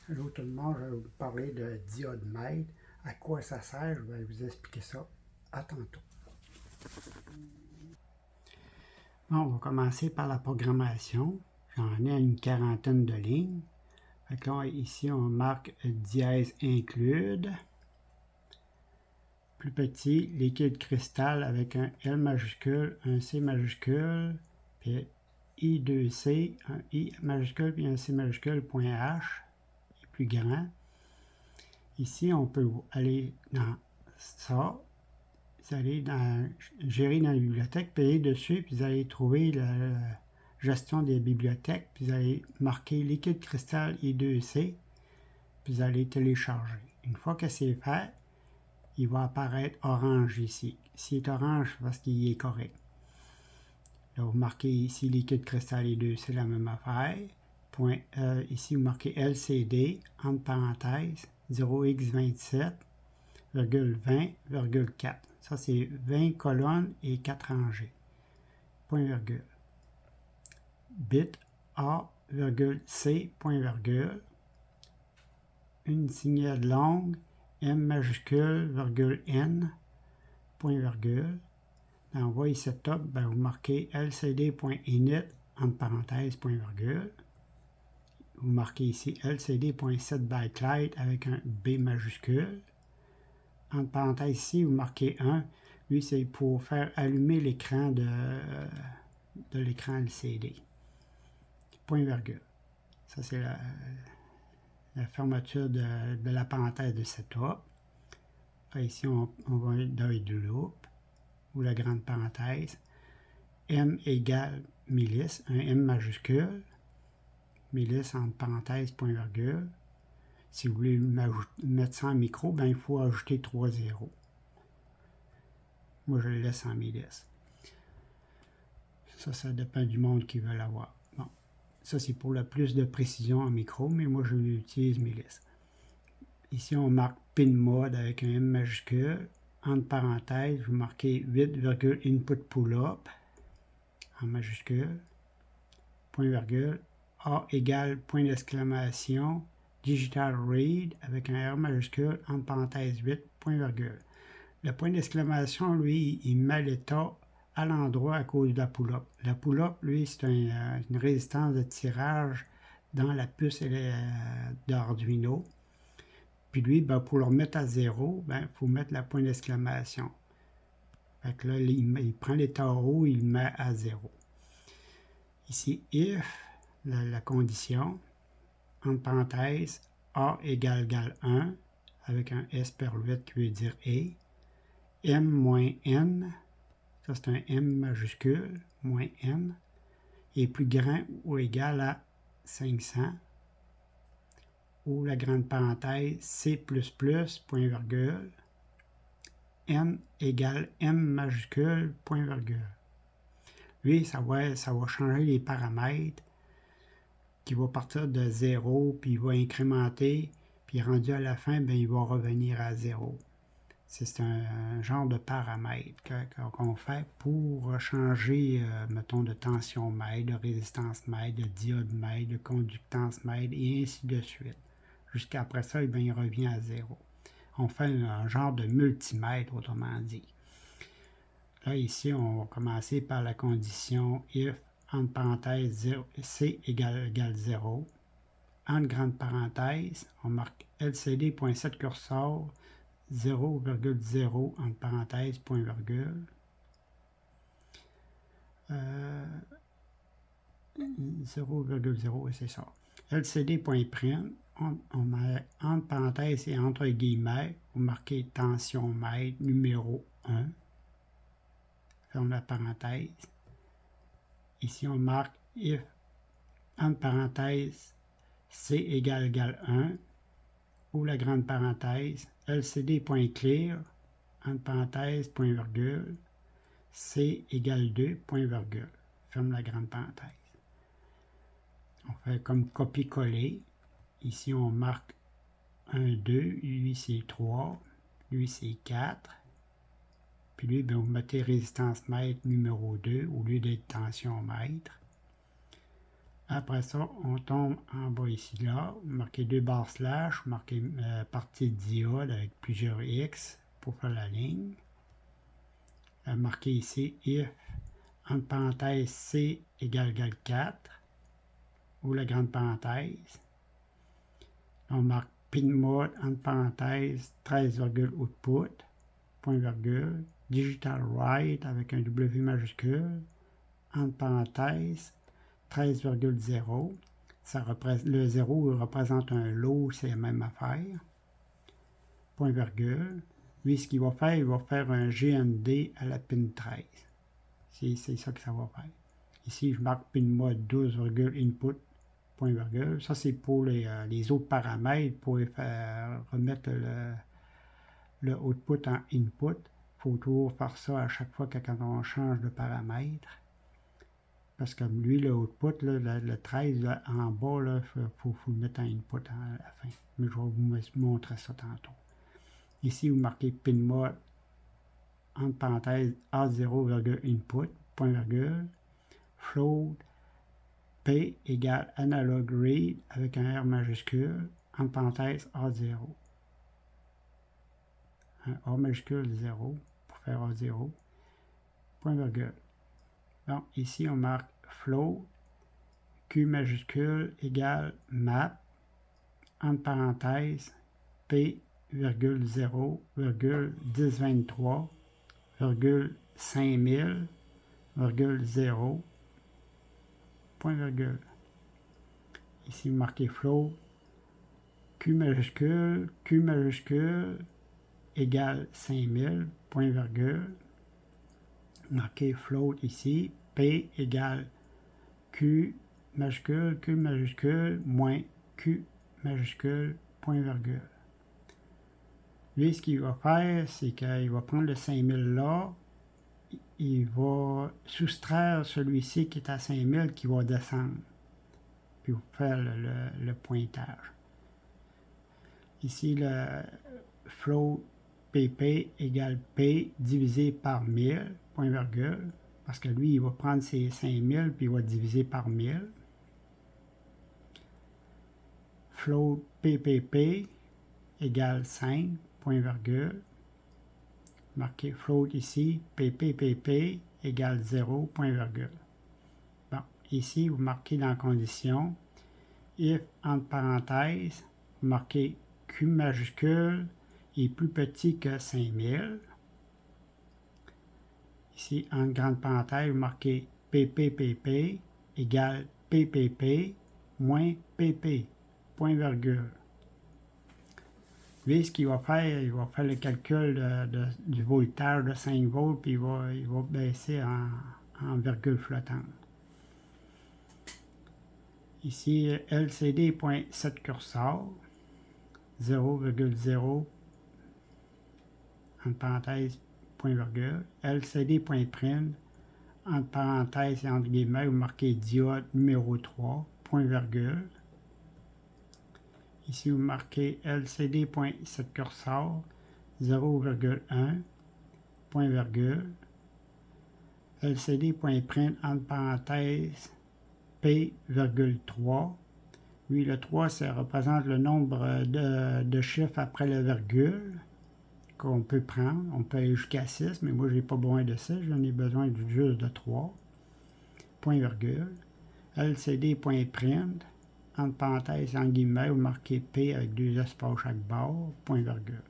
Allô tout le monde, je vais vous parler de diode mètre. À quoi ça sert? Je vais vous expliquer ça. À tantôt. Bon, on va commencer par la programmation. J'en ai une quarantaine de lignes. Fait que là, ici, on marque dièse include. Plus petit, liquide cristal avec un L majuscule, un C majuscule, puis I2C, un I majuscule, puis un C majuscule, point H, est plus grand. Ici, on peut aller dans ça. Vous allez dans gérer dans la bibliothèque, payer dessus, puis vous allez trouver la gestion des bibliothèques, puis vous allez marquer liquide cristal I2C, puis vous allez télécharger. Une fois que c'est fait, il va apparaître orange ici. S'il est orange, c'est parce qu'il est correct. Là, vous marquez ici liquide cristal I2C, la même affaire. Ici, vous marquez LCD, entre parenthèses, 0x27,20,4. Ça, c'est 20 colonnes et 4 rangées. Point virgule. Bit A, C, point virgule. Une signale longue, M majuscule, virgule N, point virgule. Dans Voice Setup, ben, vous marquez lcd.init, entre parenthèses, point virgule. Vous marquez ici lcd.setBacklight avec un B majuscule. Entre parenthèses ici, vous marquez 1. Lui, c'est pour faire allumer l'écran de l'écran LCD. Point virgule. Ça, c'est la fermeture de la parenthèse de setup. Ici, on va dans do loop, ou la grande parenthèse. M égale milice, un M majuscule. Milice entre parenthèses, point virgule. Si vous voulez mettre ça en micro, ben, il faut ajouter 3 zéros. Moi, je le laisse en milice. Ça dépend du monde qui veut l'avoir. Bon. Ça, c'est pour le plus de précision en micro, mais moi, je l'utilise milice. Ici, on marque pin mode avec un M majuscule. Entre parenthèses, vous marquez 8, input pull-up en majuscule. Point virgule. A égale point d'exclamation. Digital read avec un R majuscule. Entre parenthèses 8, point virgule. Le point d'exclamation, lui, il met l'état à l'endroit à cause de la pull-up. La pull-up, lui, c'est une résistance de tirage dans la puce d'Arduino. Puis lui, ben, pour le remettre à 0, il faut mettre la point d'exclamation. Fait que là, il prend l'état haut, il le met à 0. Ici, if, la condition, entre parenthèses, A égale 1, avec un S per 8 qui veut dire et. M moins N, ça c'est un M majuscule, moins N, est plus grand ou égal à 500, ou la grande parenthèse C++, point virgule, N égale M majuscule, point virgule. Lui, ça va changer les paramètres, qui va partir de 0, puis il va incrémenter, puis rendu à la fin, ben, il va revenir à 0. C'est un genre de paramètre qu'on fait pour changer, mettons, de tension mètre, de résistance mètre, de diode mètre, de conductance mètre, et ainsi de suite. Jusqu'après ça, bien, il revient à 0. On fait un genre de multimètre, autrement dit. Là, ici, on va commencer par la condition if, entre parenthèses, C égale 0. Entre grandes parenthèses, on marque lcd.setCursor 0,0 entre parenthèses, point virgule. 0,0, c'est ça. LCD.print, on met entre parenthèses et entre guillemets, vous marquez tension mètre numéro 1. Ferme la parenthèse. Ici, on marque if, entre parenthèses, C égale 1, ou la grande parenthèse, lcd.clear, entre parenthèses, point virgule, C égale 2, point virgule. Ferme la grande parenthèse. On fait comme copier-coller. Ici, on marque 1, 2, lui c'est 3, lui c'est 4. Puis lui, ben, vous mettez résistance mètre numéro 2 au lieu d'être tension mètre. Après ça, on tombe en bas ici, là. Vous marquez 2 barres slash, vous marquez partie de diode avec plusieurs X pour faire la ligne. Marquez ici if, entre parenthèses, C égale 4, ou la grande parenthèse. On marque pin mode, entre parenthèses, 13, output, point virgule, digital write avec un W majuscule, entre parenthèses, 13,0. Le 0 représente un lot, c'est la même affaire. Point virgule. Lui, ce qu'il va faire, il va faire un GND à la pin 13. C'est ça que ça va faire. Ici, je marque pin mode 12, input, point virgule. Ça, c'est pour les autres paramètres, pour remettre le output en input. Il faut toujours faire ça à chaque fois quand on change de paramètre. Parce que lui, le output, là, le 13, là, en bas, il faut le mettre en input à la fin. Mais je vais vous montrer ça tantôt. Ici, vous marquez pin mode, entre parenthèses, A0, input, point virgule, float, P égale analog read avec un R majuscule, entre parenthèses, A0. Un A majuscule 0 pour faire A0, point virgule. Donc, ici, on marque float, Q majuscule égale map, entre parenthèses, P, 0, 1023, 5000, 0, point virgule. Ici, vous marquez float, Q majuscule égale 5000, point virgule. Marquez float ici, P égale Q majuscule, moins Q majuscule, point virgule. Lui, ce qu'il va faire, c'est qu'il va prendre le 5000 là, il va soustraire celui-ci qui est à 5000 qui va descendre, puis vous faire le pointage. Ici, le float pp égale p divisé par 1000, point virgule, parce que lui, il va prendre ses 5000 puis il va diviser par 1000. Float ppp égale 5, point virgule. Marqué float ici, pp égale 0, point virgule. Bon, ici, vous marquez dans la condition, if, entre parenthèses, vous marquez Q majuscule est plus petit que 5000. Ici, en grande parenthèse, vous marquez PPPP égale PPP moins PP, point virgule. Lui, ce qu'il va faire, il va faire le calcul du voltage de 5 volts, puis il va baisser en virgule flottante. Ici, LCD.set curseur, 0,0, entre parenthèses, point virgule, LCD.print, entre parenthèses et entre guillemets, vous marquez diode numéro 3, point virgule. Ici, vous marquez LCD.set curseur, 0,1, point virgule. LCD.print, entre parenthèses, P,3. Lui, le 3, ça représente le nombre de chiffres après la virgule qu'on peut prendre. On peut aller jusqu'à 6, mais moi, je n'ai pas besoin de 6, j'en ai besoin juste de 3. Point virgule. LCD.print, entre parenthèses, en guillemets, vous marquez P avec 2 espaces chaque barre, point virgule.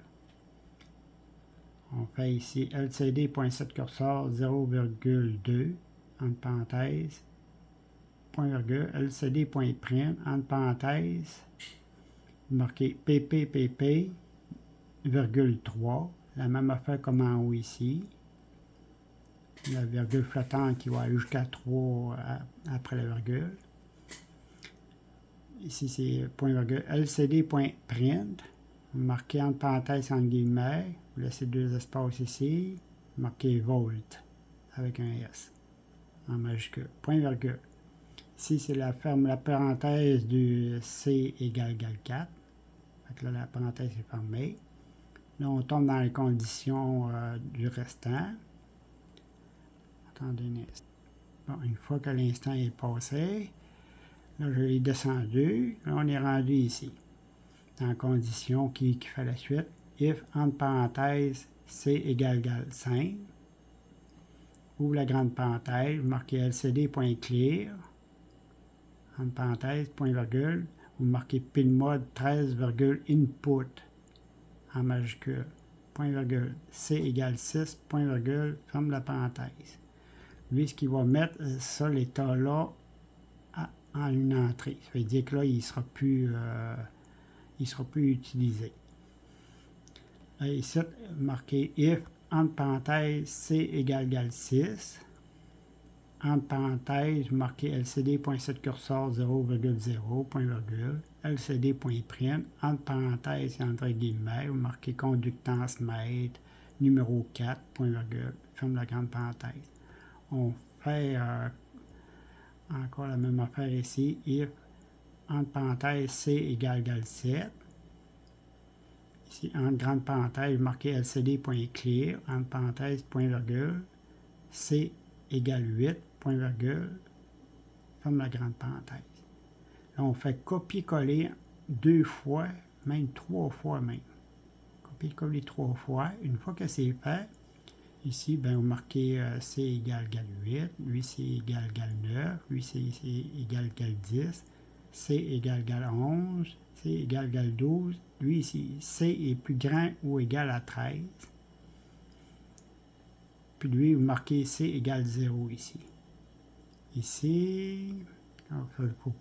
On fait ici LCD.set curseur 0,2, entre parenthèses, point virgule, LCD.print, entre parenthèses, vous marquez PPPP, virgule 3, la même affaire comme en haut ici. La virgule flottante qui va aller jusqu'à 3 après la virgule. Ici, c'est point virgule LCD.print. Vous marquez entre parenthèses en guillemets. Vous laissez 2 espaces ici. Vous marquez volt avec un S en majuscule. Point virgule. Ici, c'est la parenthèse du C égale 4. Donc là, la parenthèse est fermée. Là, on tombe dans les conditions du restant. Attendez un instant. Bon, une fois que l'instant est passé, Là, je l'ai descendu. Là, on est rendu ici. Dans la condition qui fait la suite. If, entre parenthèses, C égale 5. Ouvre la grande parenthèse, vous marquez lcd.clear. Entre parenthèses, point virgule. Vous marquez pinmod 13, input en majuscule. Point virgule. C égale 6, point virgule, ferme la parenthèse. Lui, ce qu'il va mettre, ça, l'état-là, en une entrée. Ça veut dire que là, il ne sera plus utilisé. Là, ici, marqué if, entre parenthèses, C égale 6. Entre parenthèses, vous marquez lcd.setCursor 0,0, point virgule, lcd.print, entre parenthèses et entre guillemets, vous marquez conductance mètre, numéro 4, point virgule, ferme la grande parenthèse. On fait encore la même affaire ici, if, entre parenthèses, C égale 7. Ici, entre grande parenthèse, vous marquez lcd.clear, entre parenthèses, point virgule, C égale 8, point virgule, ferme la grande parenthèse. Là, on fait copier-coller 2 fois, même 3 fois même. Copier-coller 3 fois. Une fois que c'est fait, ici, ben, vous marquez C égale 8, lui C égale 9, lui C égale 10, C égale 11, C égale 12, lui ici, C est plus grand ou égal à 13. Puis lui, vous marquez C égale 0 ici. Ici, il faut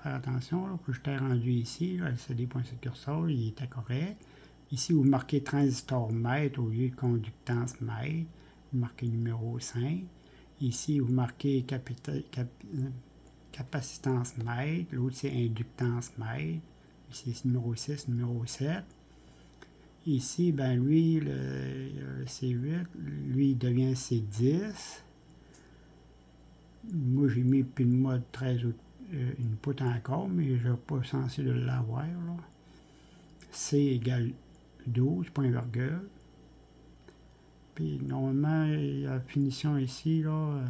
faire attention, là, que je t'ai rendu ici, lcd.setCursor, il était correct. Ici, vous marquez transistor mètre au lieu de conductance mètre. Vous marquez numéro 5. Ici, vous marquez capacitance mètre. L'autre, c'est inductance mètre. Ici, c'est numéro 6, numéro 7. Ici, ben lui, le C8, lui, il devient C10. Moi, j'ai mis pinmod 13 input encore, mais je n'ai pas censé de l'avoir. C égale 12, point virgule. Puis, normalement, la finition ici, là,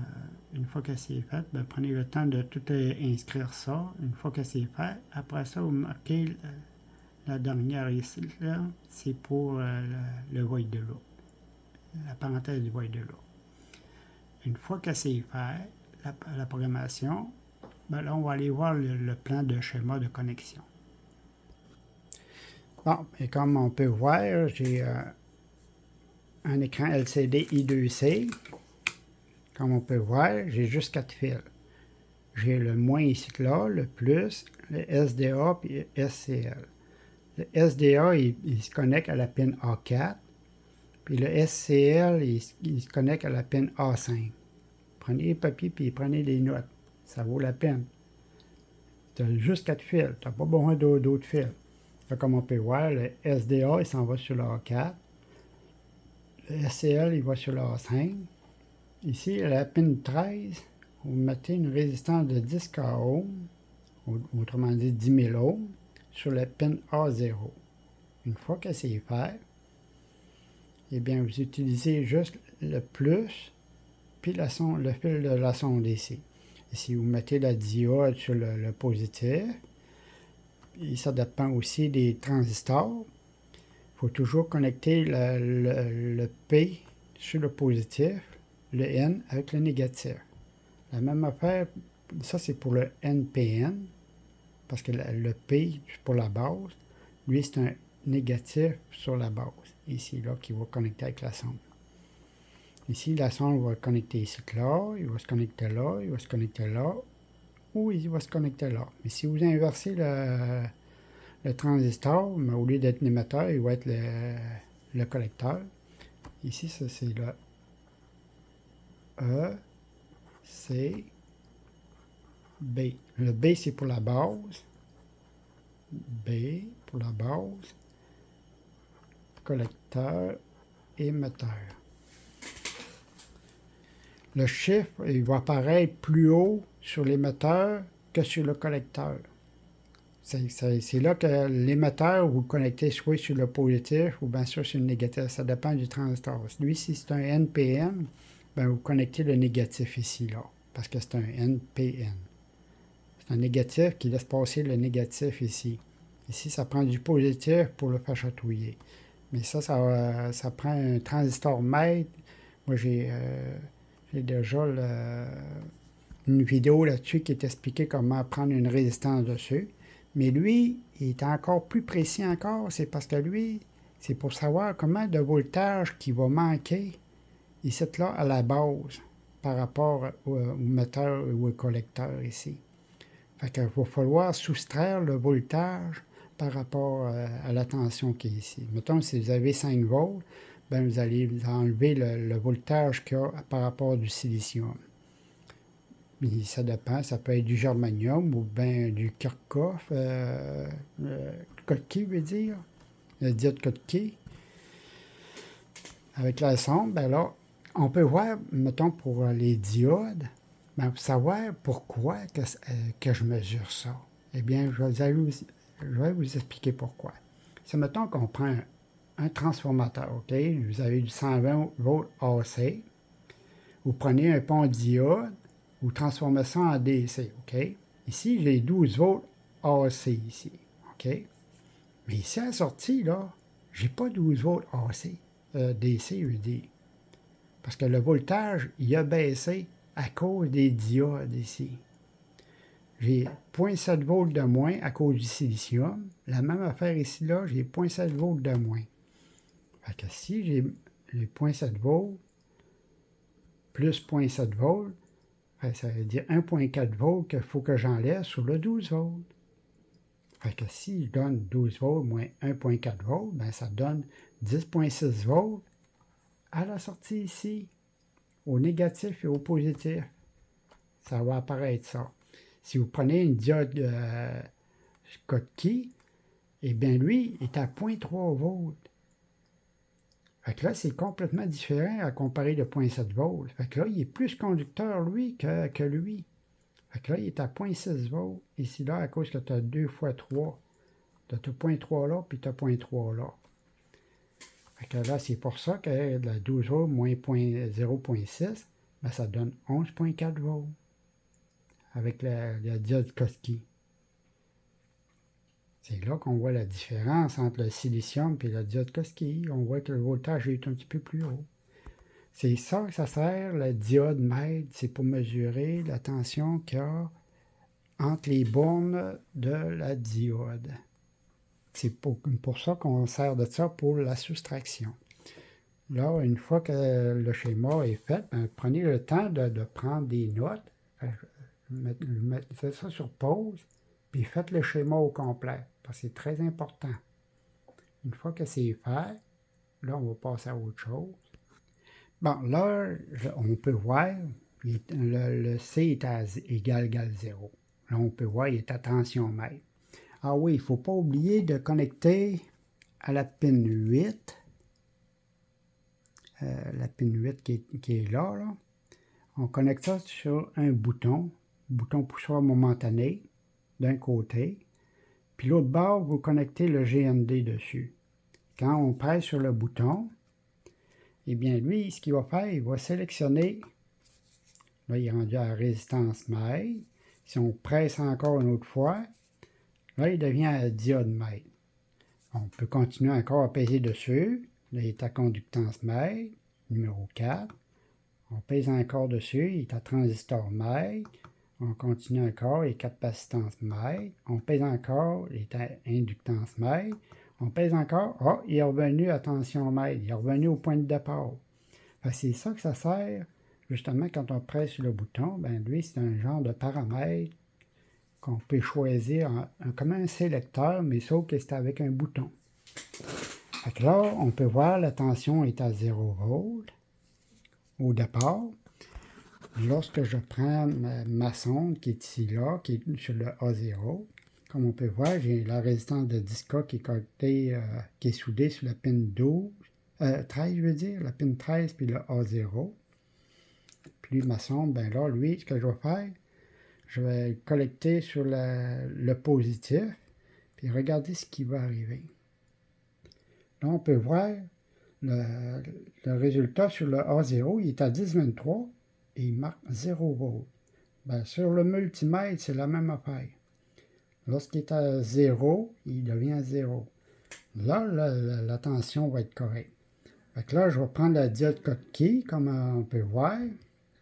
une fois que c'est fait, ben, prenez le temps de tout inscrire ça. Une fois que c'est fait, après ça, vous marquez la dernière ici, là, c'est pour le void de l'eau. La parenthèse du void de l'eau. Une fois que c'est fait, la programmation, ben là, on va aller voir le plan de schéma de connexion. Bon, et comme on peut voir, j'ai un écran LCD I2C. Comme on peut voir, j'ai juste 4 fils. J'ai le moins ici là, le plus, le SDA et le SCL. Le SDA, il se connecte à la pin A4. Puis le SCL, il se connecte à la pin A5. Prenez les papiers et prenez des notes. Ça vaut la peine. Tu as juste 4 fils. Tu n'as pas besoin d'autres fils. Là, comme on peut voir, le SDA, il s'en va sur le A4. Le SCL, il va sur le A5. Ici, à la pin 13, vous mettez une résistance de 10 kΩ, autrement dit 10 000 ohms, sur la pin A0. Une fois que c'est fait, eh bien, vous utilisez juste le plus, puis le fil de la sonde ici. Ici, vous mettez la diode sur le positif. Et ça dépend aussi des transistors. Il faut toujours connecter le P sur le positif, le N avec le négatif. La même affaire, ça c'est pour le NPN, parce que le P c'est pour la base. Lui, c'est un négatif sur la base. Ici, là, qui va connecter avec la sonde. Ici, la sonde va connecter ici, là, il va se connecter là, il va se connecter là, ou il va se connecter là. Mais si vous inversez le transistor, mais au lieu d'être l'émetteur, il va être le collecteur. Ici, ça c'est le E, C, B. Le B, c'est pour la base. B pour la base. Collecteur, émetteur. Le chiffre, il va apparaître plus haut sur l'émetteur que sur le collecteur. C'est là que l'émetteur, vous le connectez soit sur le positif ou bien sûr sur le négatif. Ça dépend du transistor. Lui, si c'est un NPN, ben vous connectez le négatif ici, là, parce que c'est un NPN. le négatif qui laisse passer le négatif ici. Ici, ça prend du positif pour le faire chatouiller. Mais ça prend un transistor mètre. Moi, j'ai déjà une vidéo là-dessus qui t'expliquait comment prendre une résistance dessus. Mais lui, il est encore plus précis encore. C'est parce que lui, c'est pour savoir comment de voltage qui va manquer ici là à la base par rapport au moteur ou au collecteur ici. Fait qu'il va falloir soustraire le voltage par rapport à la tension qui est ici. Mettons, si vous avez 5 volts, ben vous allez enlever le voltage qu'il y a par rapport du silicium. Mais ça dépend, ça peut être du germanium ou bien du Kirchhoff, Schottky veut dire, le diode Schottky. Avec la sonde, ben là, on peut voir, mettons, pour les diodes, ben, pour savoir pourquoi que je mesure ça. Eh bien, je vais vous expliquer pourquoi. C'est, mettons qu'on prend un transformateur, OK? Vous avez du 120 volts AC. Vous prenez un pont diode, vous transformez ça en DC, OK? Ici, j'ai 12 volts AC ici, OK? Mais ici, à la sortie, là, j'ai pas 12 volts AC, DC, je veux dire. Parce que le voltage, il a baissé à cause des diodes ici. J'ai 0,7 volts de moins à cause du silicium. La même affaire ici, là, j'ai 0,7 volts de moins. Fait que si j'ai 0,7 volts plus 0,7 volts, ça veut dire 1,4 volts qu'il faut que j'enlève sur le 12 volts. Fait que si je donne 12 volts moins 1,4 volts, ben ça donne 10,6 volts à la sortie ici, au négatif et au positif. Ça va apparaître ça. Si vous prenez une diode Schottky, eh bien lui est à 0,3 volts. Fait que là, c'est complètement différent à comparer de 0,7 volts. Fait que là, il est plus conducteur, lui, que lui. Fait que là, il est à 0,6 volts. Ici, là, à cause que tu as 2 fois 3. Tu as 0,3 là, puis tu as 0,3 là. Fait que là, c'est pour ça que la 12 volts moins 0,6, ben, ça donne 11,4 volts avec la diode Schottky. C'est là qu'on voit la différence entre le silicium et la diode Schottky. On voit que le voltage est un petit peu plus haut. C'est ça que ça sert, la diode mètre. C'est pour mesurer la tension qu'il y a entre les bornes de la diode. C'est pour ça qu'on sert de ça pour la soustraction. Là, une fois que le schéma est fait, ben, prenez le temps de prendre des notes. Faites ça sur pause, puis faites le schéma au complet, parce que c'est très important. Une fois que c'est fait, là, on va passer à autre chose. Bon, là, on peut voir, le C est égal 0. Là, on peut voir, il est à tension mètre. Ah oui, il ne faut pas oublier de connecter à la pin 8. La pin 8 qui est là. On connecte ça sur un bouton poussoir momentané d'un côté. Puis l'autre bord, vous connectez le GND dessus. Quand on presse sur le bouton, eh bien lui, ce qu'il va faire, il va sélectionner, là il est rendu à la résistance mètre. Si on presse encore une autre fois, là il devient à diode mètre. On peut continuer encore à peser dessus. Là il est à conductance mètre, numéro 4. On pèse encore dessus, il est à transistor mètre. On continue encore, il est à capacitance mètre. On pèse encore, il est à inductance mètre. On pèse encore, il est revenu à tension mètre, il est revenu au point de départ. C'est ça que ça sert, justement, quand on presse sur le bouton. Ben lui, c'est un genre de paramètre qu'on peut choisir comme un sélecteur, mais sauf que c'est avec un bouton. Fait que là, on peut voir la tension est à 0 volts au départ. Lorsque je prends ma sonde qui est ici, là, qui est sur le A0, comme on peut voir, j'ai la résistance de 10K qui est soudée sur la pin 13, je veux dire, la pin 13 puis le A0. Puis ma sonde, ben là, lui, ce que je vais faire, je vais collecter sur le positif, puis regarder ce qui va arriver. Là, on peut voir le résultat sur le A0, il est à 10,23 et il marque 0 volts. Ben, sur le multimètre, c'est la même affaire. Lorsqu'il est à 0, il devient 0. Là, la tension va être correcte. Fait que là, je vais prendre la diode Schottky, comme on peut voir,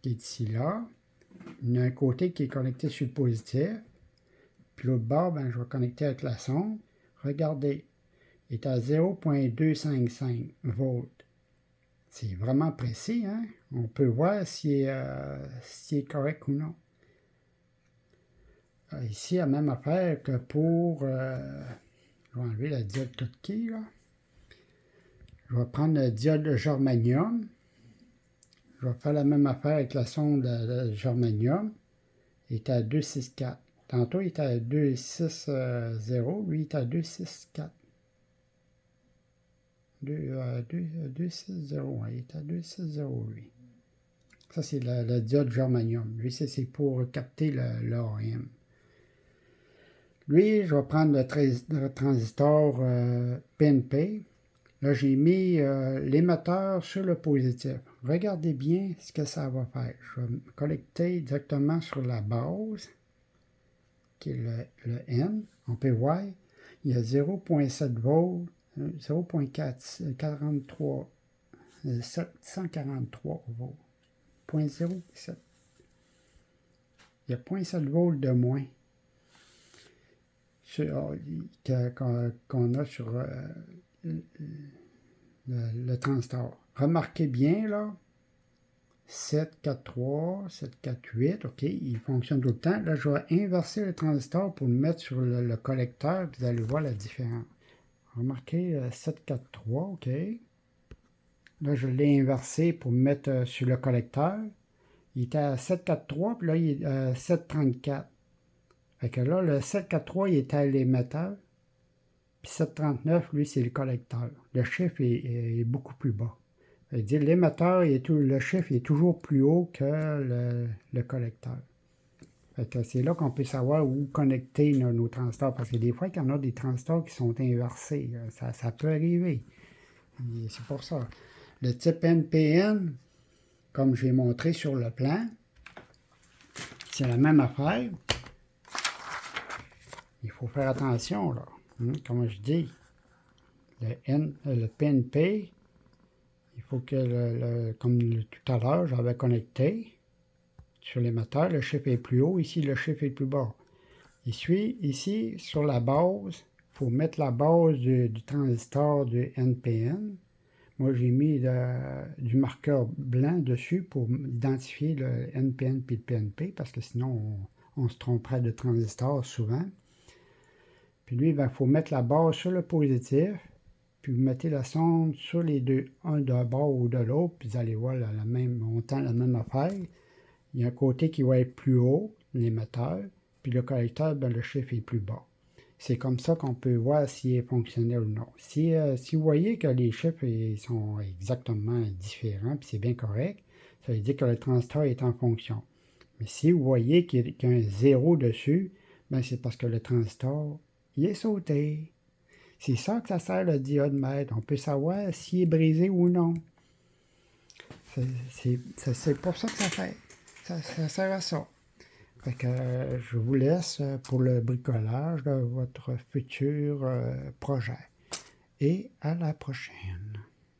qui est ici là. Il y a un côté qui est connecté sur le positif. Puis l'autre bord, ben, je vais connecter avec la sonde. Regardez, il est à 0,255 volts. C'est vraiment précis, hein? On peut voir s'il est correct ou non. Ici, la même affaire que pour... je vais enlever la diode Schottky, là. Je vais prendre la diode de germanium. Je vais faire la même affaire avec la sonde de germanium. Il est à 264. Tantôt, il était à 260. Lui, il est à 264. 260. Il est à 260, lui. Ça, c'est la diode germanium. Lui, c'est pour capter l'ARM. Lui, je vais prendre le transistor PNP. Là, j'ai mis l'émetteur sur le positif. Regardez bien ce que ça va faire. Je vais me connecter directement sur la base, qui est le N. On peut voir, il y a 0,7 volts, 0,43, 743 volts, 0,07. Il y a 0,7 volts de moins qu'on a sur le transistor. Remarquez bien, là, 743, 748, OK, il fonctionne tout le temps. Là, je vais inverser le transistor pour le mettre sur le collecteur, puis vous allez voir la différence. Remarquez 743, OK. Là, je l'ai inversé pour me mettre sur le collecteur. Il était à 743, puis là, il est à 734. Fait que là, le 743, il était à l'émetteur. Puis 739, lui, c'est le collecteur. Le chiffre est beaucoup plus bas. C'est-à-dire l'émetteur, le chiffre est toujours plus haut que le collecteur. C'est là qu'on peut savoir où connecter nos transistors. Parce que des fois, il y en a des transistors qui sont inversés. Ça peut arriver. C'est pour ça. Le type NPN, comme j'ai montré sur le plan, c'est la même affaire. Il faut faire attention, là. Comme je dis, le PNP, il faut que, comme tout à l'heure, j'avais connecté sur l'émetteur, le chiffre est plus haut, ici le chiffre est plus bas. Ici, sur la base, il faut mettre la base du transistor du NPN. Moi, j'ai mis du marqueur blanc dessus pour identifier le NPN et le PNP, parce que sinon, on se tromperait de transistor souvent. Puis lui, il faut mettre la base sur le positif, puis vous mettez la sonde sur les deux, un d'un bord ou de l'autre, puis vous allez voir on tend la même affaire. Il y a un côté qui va être plus haut, l'émetteur, puis le collecteur, ben, le chiffre est plus bas. C'est comme ça qu'on peut voir s'il est fonctionnel ou non. Si vous voyez que les chiffres sont exactement différents, puis c'est bien correct, ça veut dire que le transistor est en fonction. Mais si vous voyez qu'il y a un 0 dessus, ben c'est parce que le transistor il est sauté. C'est ça que ça sert le diode-mètre. On peut savoir s'il est brisé ou non. C'est pour ça que ça fait. Ça sert à ça. Fait que je vous laisse pour le bricolage de votre futur projet. Et à la prochaine.